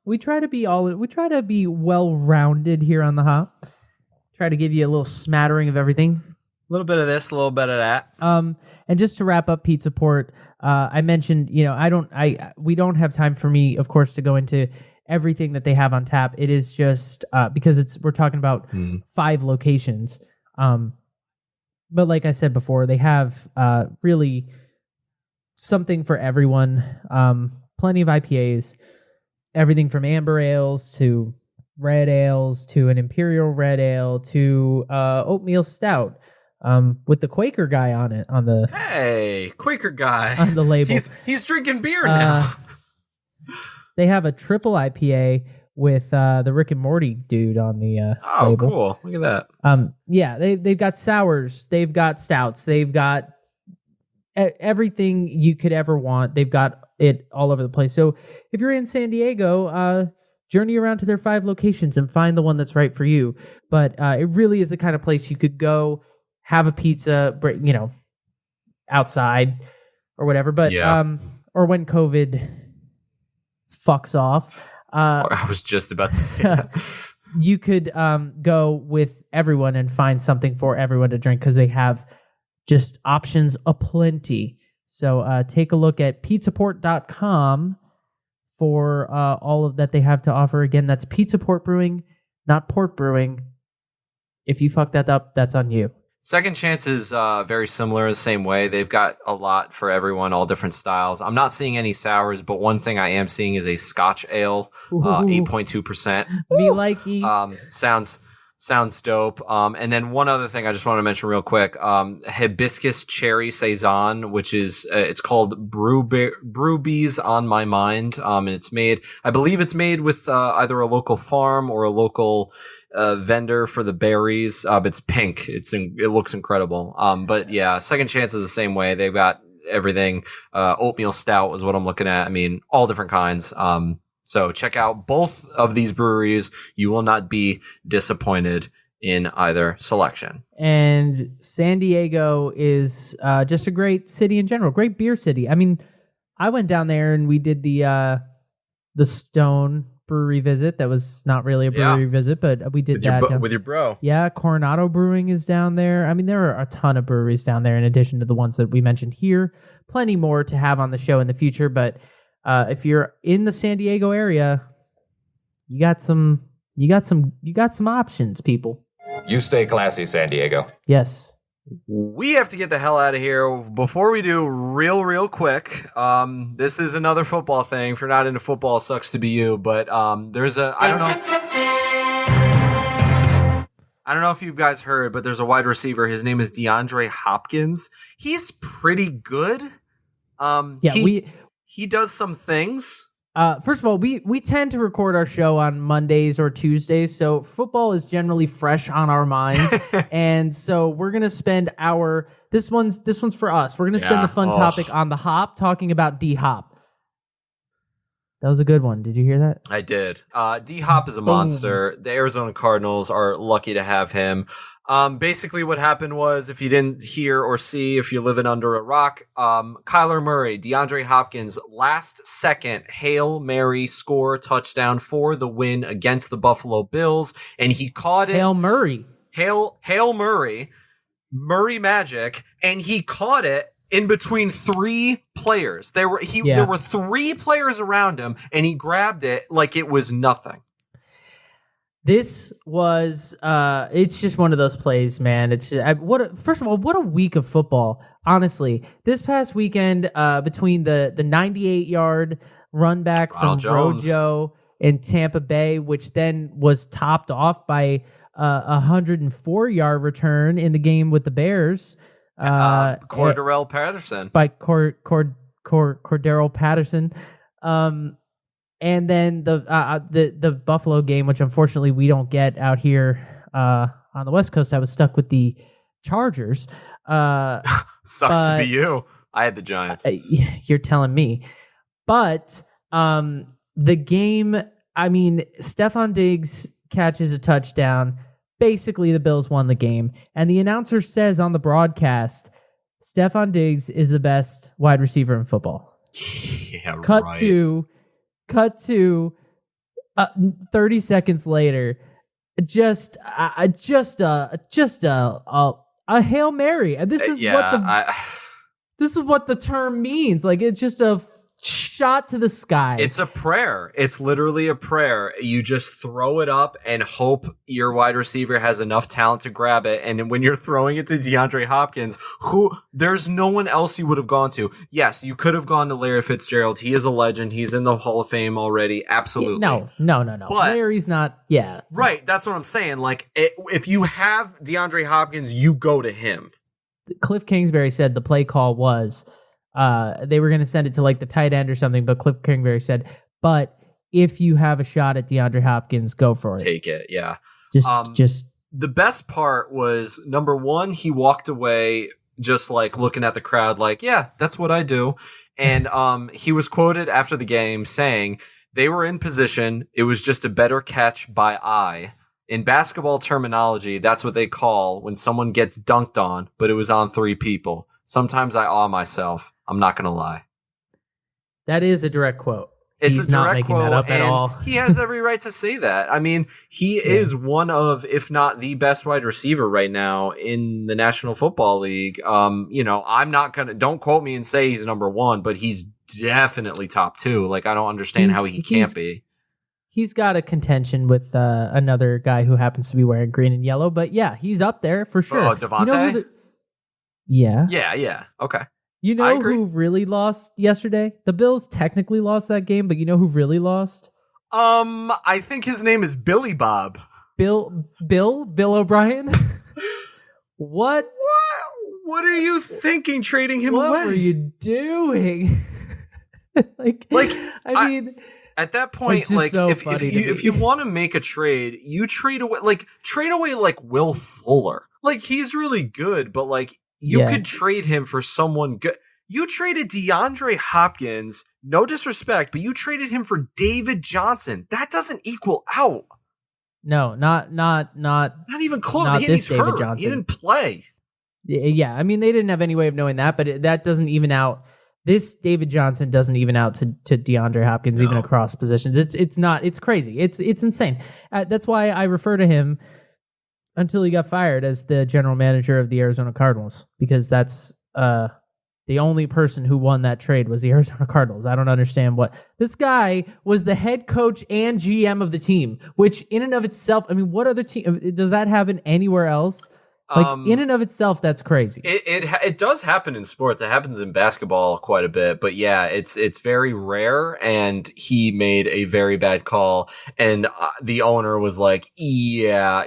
we try to be well-rounded here on the hop. Try to give you a little smattering of everything. A little bit of this, a little bit of that. And just to wrap up Pizza Port, I mentioned, we don't have time for me, of course, to go into everything that they have on tap. It is just because we're talking about 5 locations. But like I said before, they have really something for everyone. Plenty of IPAs, everything from amber ales to red ales to an imperial red ale to oatmeal stout. With the Quaker guy on it, hey, Quaker guy on the label. He's drinking beer now. They have a triple IPA with the Rick and Morty dude on the label. Cool! Look at that. They've got sours, they've got stouts, they've got everything you could ever want. They've got it all over the place. So if you're in San Diego, journey around to their 5 locations and find the one that's right for you. But it really is the kind of place you could go have a pizza, outside or whatever. But or when COVID fucks off, I was just about to say that. You could go with everyone and find something for everyone to drink because they have just options aplenty. So take a look at pizzaport.com for all of that they have to offer. Again, that's Pizza Port Brewing, not Port Brewing. If you fuck that up, that's on you. Second Chance is very similar, the same way. They've got a lot for everyone, all different styles. I'm not seeing any sours, but one thing I am seeing is a Scotch Ale, 8.2%. Me likey. Sounds dope. And then one other thing I just want to mention real quick, Hibiscus Cherry Saison, which is, it's called Brewbees on My Mind. And I believe it's made with, either a local farm or a local, vendor for the berries. It's pink. It looks incredible. But yeah, Second Chance is the same way. They've got everything. Oatmeal Stout is what I'm looking at. I mean, all different kinds. So check out both of these breweries. You will not be disappointed in either selection. And San Diego is just a great city in general, great beer city. I mean, I went down there and we did the Stone Brewery visit. That was not really a brewery visit, but we did with your bro. Yeah, Coronado Brewing is down there. I mean, there are a ton of breweries down there in addition to the ones that we mentioned here. Plenty more to have on the show in the future, but if you're in the San Diego area, you got some options, people. You stay classy, San Diego. Yes. We have to get the hell out of here. Before we do, real quick, this is another football thing. If you're not into football, it sucks to be you, but there's I don't know if you guys heard, but there's a wide receiver. His name is DeAndre Hopkins. He's pretty good. He does some things. First of all, we tend to record our show on Mondays or Tuesdays, so football is generally fresh on our minds, and so we're gonna spend this one's for us. We're gonna spend the fun topic on the hop, talking about D-Hop. That was a good one. Did you hear that? I did. D-Hop is a monster. The Arizona Cardinals are lucky to have him. Basically what happened was, if you didn't hear or see, if you're living under a rock, Kyler Murray, DeAndre Hopkins, last second Hail Mary score touchdown for the win against the Buffalo Bills. And he caught it. Hail Murray. Hail Murray. Murray magic. And he caught it in between 3 players. There were 3 players around him, and he grabbed it like it was nothing. This was, it's just one of those plays, man. It's first of all, what a week of football. Honestly, this past weekend, between the 98-yard run back from Rojo in Tampa Bay, which then was topped off by a 104-yard return in the game with the Bears. Cordarrelle Patterson. By Cordarrelle Patterson. And then the Buffalo game, which unfortunately we don't get out here on the West Coast. I was stuck with the Chargers. Sucks to be you. I had the Giants. You're telling me. But the game, I mean, Stephon Diggs catches a touchdown. Basically, the Bills won the game. And the announcer says on the broadcast, Stephon Diggs is the best wide receiver in football. Yeah, Cut to 30 seconds later, just a Hail Mary. And this is this is what the term means. Like, it's just a shot to the sky. It's a prayer. It's literally a prayer. You just throw it up and hope your wide receiver has enough talent to grab it. And when you're throwing it to DeAndre Hopkins, there's no one else you would have gone to. Yes, you could have gone to Larry Fitzgerald. He is a legend. He's in the Hall of Fame already. Absolutely. No. But, Larry's not. Yeah. Right. That's what I'm saying. Like, if you have DeAndre Hopkins, you go to him. Cliff Kingsbury said the play call was, they were going to send it to like the tight end or something, but Cliff Kingsbury said, but if you have a shot at DeAndre Hopkins, go for it. Take it, yeah. Just the best part was, number one, he walked away just like looking at the crowd like, yeah, that's what I do. And he was quoted after the game saying, "They were in position. It was just a better catch by eye." In basketball terminology, that's what they call when someone gets dunked on, but it was on 3 people. Sometimes I awe myself. I'm not going to lie. That is a direct quote. It's He's a direct not making quote, that up at and all. he has every right to say that. I mean, he is one of, if not the best wide receiver right now in the National Football League. I'm not going to, don't quote me and say he's number 1, but he's definitely top 2. Like, I don't understand how he can't be. He's got a contention with another guy who happens to be wearing green and yellow, but yeah, he's up there for sure. Oh, Devontae? Yeah. Yeah. Okay. You know who really lost yesterday? The Bills technically lost that game, but you know who really lost? I think his name is Billy Bob. Bill O'Brien? What? What are you thinking trading him away? What were you doing? I mean, at that point, like, so if you want to make a trade, you trade away like Will Fuller. Like, he's really good, but like, you could trade him for someone good. You traded DeAndre Hopkins, no disrespect, but you traded him for David Johnson. That doesn't equal out. No, not even close. Not He's David hurt. Johnson. He didn't play. Yeah, I mean, they didn't have any way of knowing that, but that doesn't even out. This David Johnson doesn't even out to DeAndre Hopkins, even across positions. It's crazy. It's insane. That's why I refer to him until he got fired as the general manager of the Arizona Cardinals, because that's the only person who won that trade was the Arizona Cardinals. I don't understand what this guy was, the head coach and GM of the team, which in and of itself, I mean, what other team does that happen anywhere else? Like, in and of itself, that's crazy. It does happen in sports. It happens in basketball quite a bit, but yeah, it's very rare. And he made a very bad call, and the owner was like, "Yeah,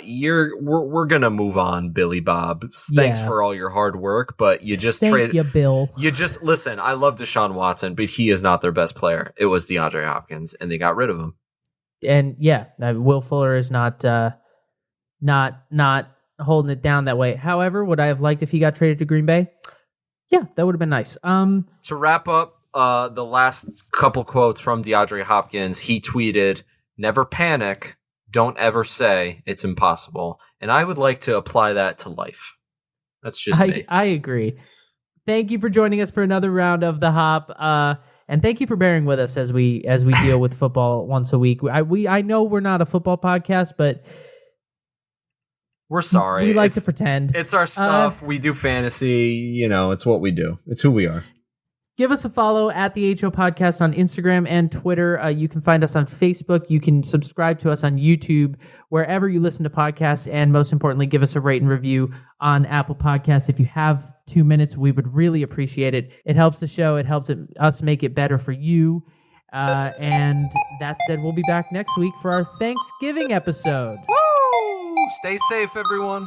we're gonna move on, Billy Bob. Thanks for all your hard work, but you just traded you, Bill. You just listen. I love Deshaun Watson, but he is not their best player. It was DeAndre Hopkins, and they got rid of him. And yeah, Will Fuller is not holding it down that way. However, would I have liked if he got traded to Green Bay? Yeah, that would have been nice. To wrap up the last couple quotes from DeAndre Hopkins, he tweeted, "Never panic. Don't ever say it's impossible." And I would like to apply that to life. That's just me. I agree. Thank you for joining us for another round of The Hop. And thank you for bearing with us as we deal with football once a week. I know we're not a football podcast, but we're sorry. We like to pretend. It's our stuff. We do fantasy. It's what we do. It's who we are. Give us a follow at the HO Podcast on Instagram and Twitter. You can find us on Facebook. You can subscribe to us on YouTube, wherever you listen to podcasts. And most importantly, give us a rate and review on Apple Podcasts. If you have 2 minutes, we would really appreciate it. It helps the show. It helps us make it better for you. And that said, we'll be back next week for our Thanksgiving episode. Woo! Stay safe, everyone.